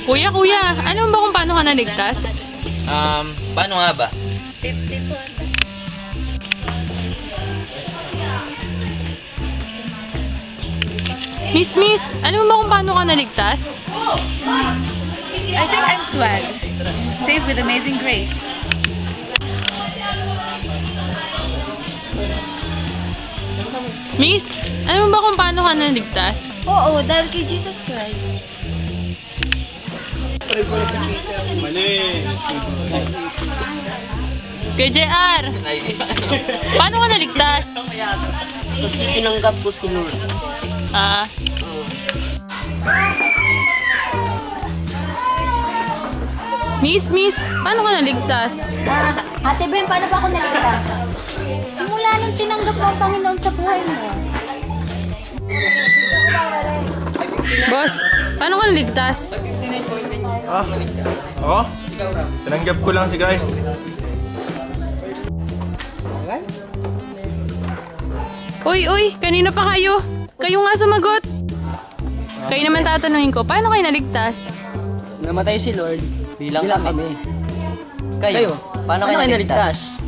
Kuya, alam mo ba kung paano ka naligtas? Paano nga ba? 50 po. Miss, alam mo ba kung paano ka naligtas? I think I'm swag. Saved with amazing grace. Miss, alam mo ba kung paano ka naligtas? Oo, dahil kay Jesus Christ. Kuya JR, paano ka naligtas? Kasi tinanggap ko si Lord. Miss, paano ka naligtas? Ate Ben, paano ba ako naligtas? Simula nung tinanggap mo ang Panginoon sa buhay mo. Boss, paano ka naligtas? Oo? Tinanggap ko lang si Christ. Uy, kanina pa kayo? Kayo nga sumagot. Kayo naman tatanungin ko, paano kayo naligtas? Namatay si Lord. Bilang kami. Kayo, paano kayo naligtas?